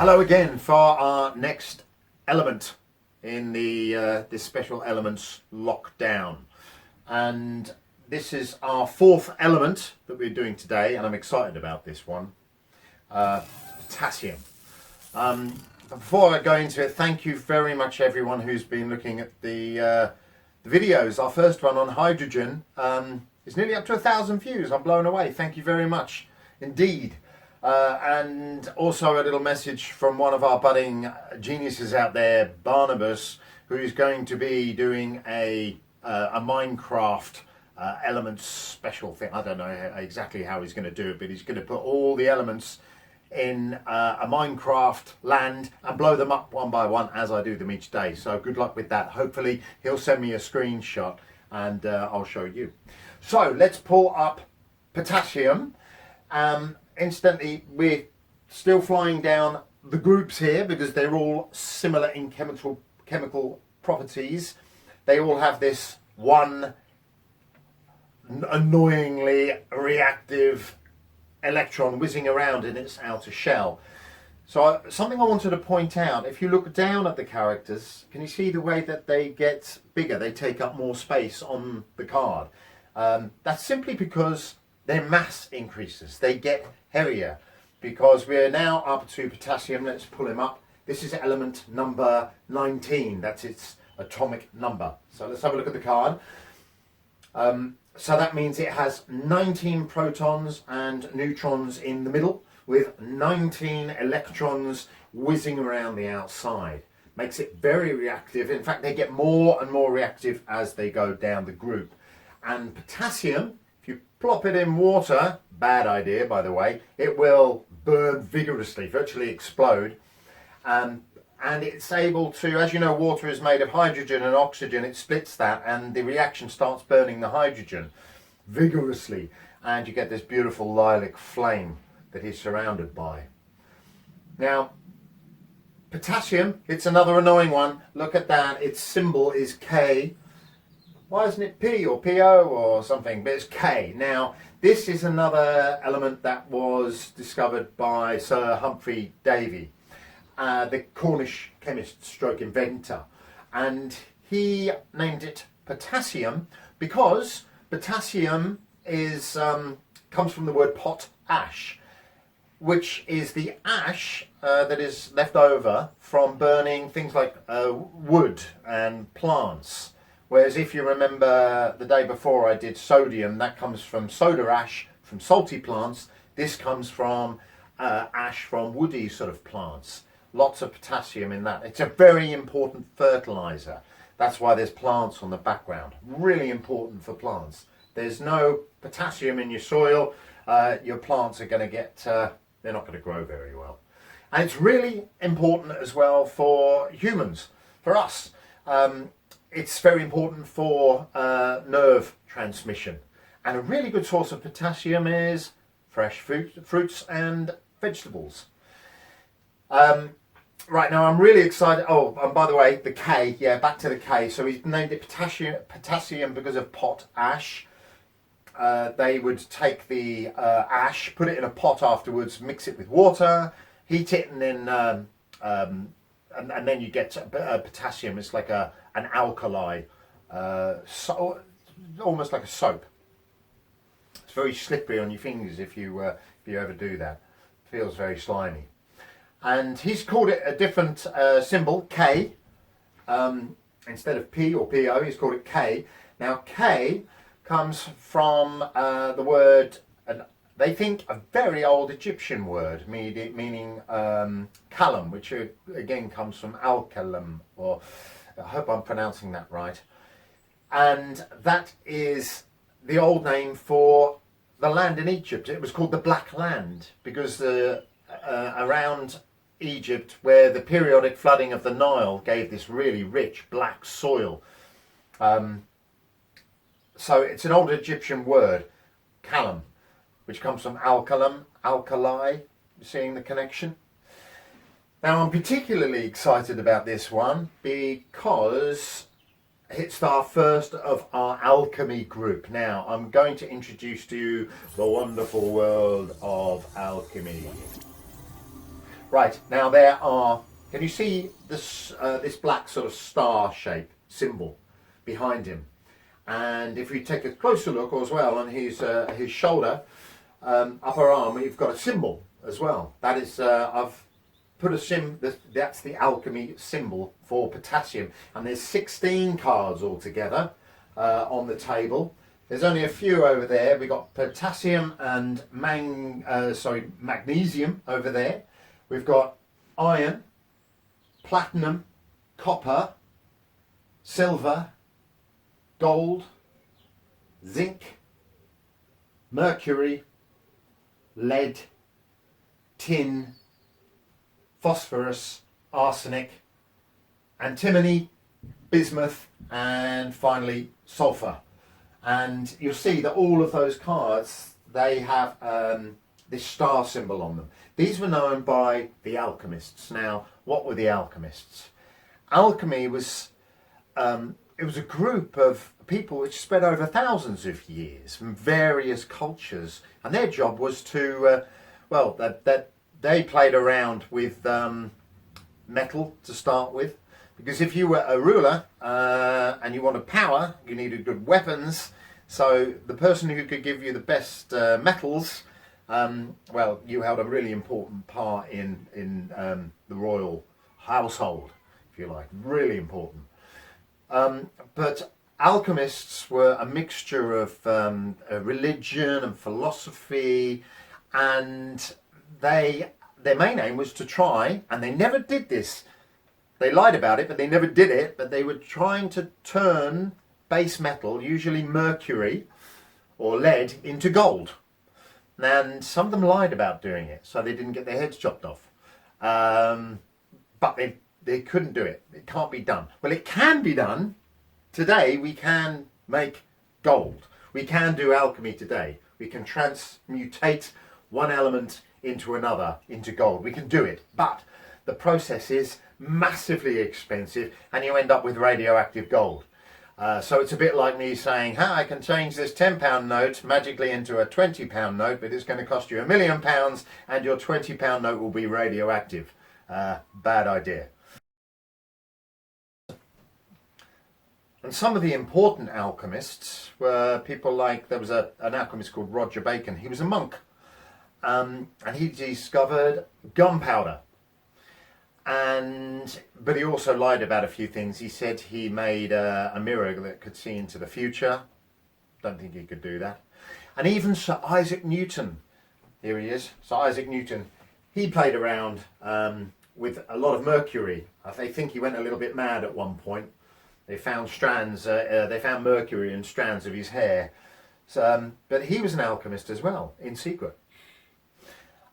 Hello again for our next element in the this special elements lockdown, and this is our fourth element that we're doing today, and I'm excited about this one, potassium. Before I go into it, thank you very much everyone who's been looking at the videos. Our first one on hydrogen is nearly up to 1,000 views. I'm blown away. Thank you very much indeed. And also a little message from one of our budding geniuses out there, Barnabas, who is going to be doing a Minecraft elements special thing. I don't know exactly how he's going to do it, but he's going to put all the elements in a Minecraft land and blow them up one by one as I do them each day. So good luck with that. Hopefully he'll send me a screenshot and I'll show you. So let's pull up potassium. Incidentally, we're still flying down the groups here because they're all similar in chemical properties. They all have this one annoyingly reactive electron whizzing around in its outer shell. So something I wanted to point out, if you look down at the characters, can you see the way that they get bigger? They take up more space on the card. That's simply because their mass increases. They get heavier because we're now up to potassium. Let's pull him up. This is element number 19. That's its atomic number. So let's have a look at the card. So that means it has 19 protons and neutrons in the middle with 19 electrons whizzing around the outside. Makes it very reactive. In fact, they get more and more reactive as they go down the group. And potassium, if you plop it in water, bad idea by the way, it will burn vigorously, virtually explode. And it's able to, as you know, water is made of hydrogen and oxygen. It splits that and the reaction starts burning the hydrogen vigorously. And you get this beautiful lilac flame that he's surrounded by. Now, potassium, it's another annoying one. Look at that, its symbol is K. Why isn't it P or PO or something? But it's K. Now, this is another element that was discovered by Sir Humphrey Davy, the Cornish chemist stroke inventor. And he named it potassium because potassium is comes from the word potash, which is the ash that is left over from burning things like wood and plants. Whereas if you remember the day before I did sodium, that comes from soda ash from salty plants. This comes from ash from woody sort of plants. Lots of potassium in that. It's a very important fertilizer. That's why there's plants on the background. Really important for plants. There's no potassium in your soil, your plants are going to get, they're not going to grow very well. And it's really important as well for humans, for us. It's very important for nerve transmission. And a really good source of potassium is fresh fruits and vegetables. Right, now I'm really excited. Oh, and by the way, the K, yeah, back to the K. So he's named it potassium because of potash. They would take the ash, put it in a pot afterwards, mix it with water, heat it, and then and then you get potassium. It's like an alkali, so, almost like a soap. It's very slippery on your fingers if you ever do that. It feels very slimy. And he's called it a different symbol, K. Instead of P or PO, he's called it K. Now K comes from the word, they think a very old Egyptian word, meaning kalam, which again comes from alkalam, or I hope I'm pronouncing that right. And that is the old name for the land in Egypt. It was called the Black Land because around Egypt, where the periodic flooding of the Nile gave this really rich black soil. So it's an old Egyptian word, kalam, which comes from alkalam, alkali. You seeing the connection? Now I'm particularly excited about this one because it's our first of our alchemy group. Now I'm going to introduce to you the wonderful world of alchemy. Right, now there are, can you see this, this black sort of star shape symbol behind him? And if we take a closer look as well on his shoulder, upper arm, we've got a symbol as well. That is, I've put a that's the alchemy symbol for potassium. And there's 16 cards altogether on the table. There's only a few over there. We've got potassium and magnesium over there. We've got iron, platinum, copper, silver, gold, zinc, mercury, lead, tin, phosphorus, arsenic, antimony, bismuth, and finally sulfur. And you'll see that all of those cards, they have this star symbol on them. These were known by the alchemists. Now, what were the alchemists? Alchemy was, it was a group of people which spread over thousands of years from various cultures, and their job was to, they played around with metal to start with, because if you were a ruler and you wanted power, you needed good weapons. So the person who could give you the best metals, you held a really important part in the royal household, if you like, really important. But alchemists were a mixture of religion and philosophy, and their main aim was to try, and they never did this. They lied about it, but they never did it. But they were trying to turn base metal, usually mercury or lead, into gold. And some of them lied about doing it, so they didn't get their heads chopped off. But they couldn't do it. It can't be done. Well, it can be done. Today we can make gold. We can do alchemy today. We can transmutate one element into another, into gold. We can do it. But the process is massively expensive, and you end up with radioactive gold. So it's a bit like me saying, I can change this £10 note magically into a £20 note, but it's going to cost you £1 million, and your £20 note will be radioactive. Bad idea. And some of the important alchemists were people like, there was an alchemist called Roger Bacon. He was a monk, and he discovered gunpowder. But he also lied about a few things. He said he made a mirror that could see into the future. Don't think he could do that. And even Sir Isaac Newton, here he is, Sir Isaac Newton, he played around with a lot of mercury. They think he went a little bit mad at one point. They found strands, they found mercury in strands of his hair. So, but he was an alchemist as well, in secret.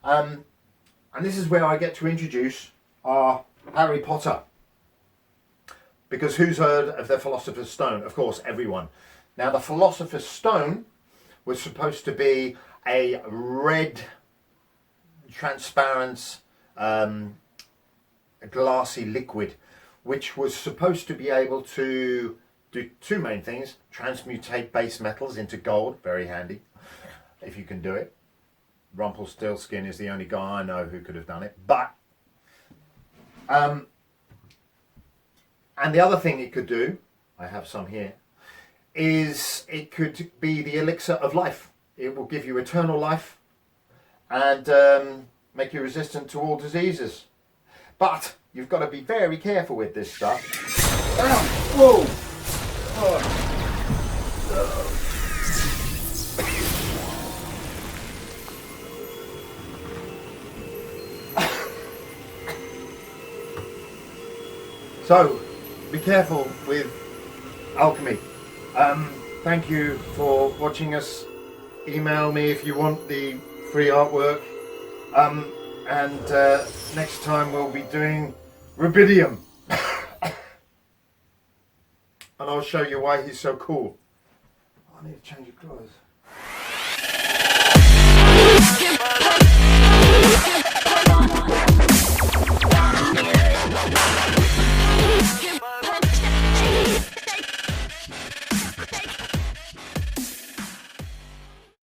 And this is where I get to introduce our Harry Potter. Because who's heard of the Philosopher's Stone? Of course, everyone. Now, the Philosopher's Stone was supposed to be a red, transparent, glassy liquid, which was supposed to be able to do two main things: transmutate base metals into gold, very handy, if you can do it. Rumpelstiltskin is the only guy I know who could have done it. But and the other thing it could do, I have some here, is it could be the elixir of life. It will give you eternal life and make you resistant to all diseases. But you've got to be very careful with this stuff. Whoa! So, be careful with alchemy. Thank you for watching us. Email me if you want the free artwork. And next time we'll be doing rubidium. And I'll show you why he's so cool. I need to change your clothes.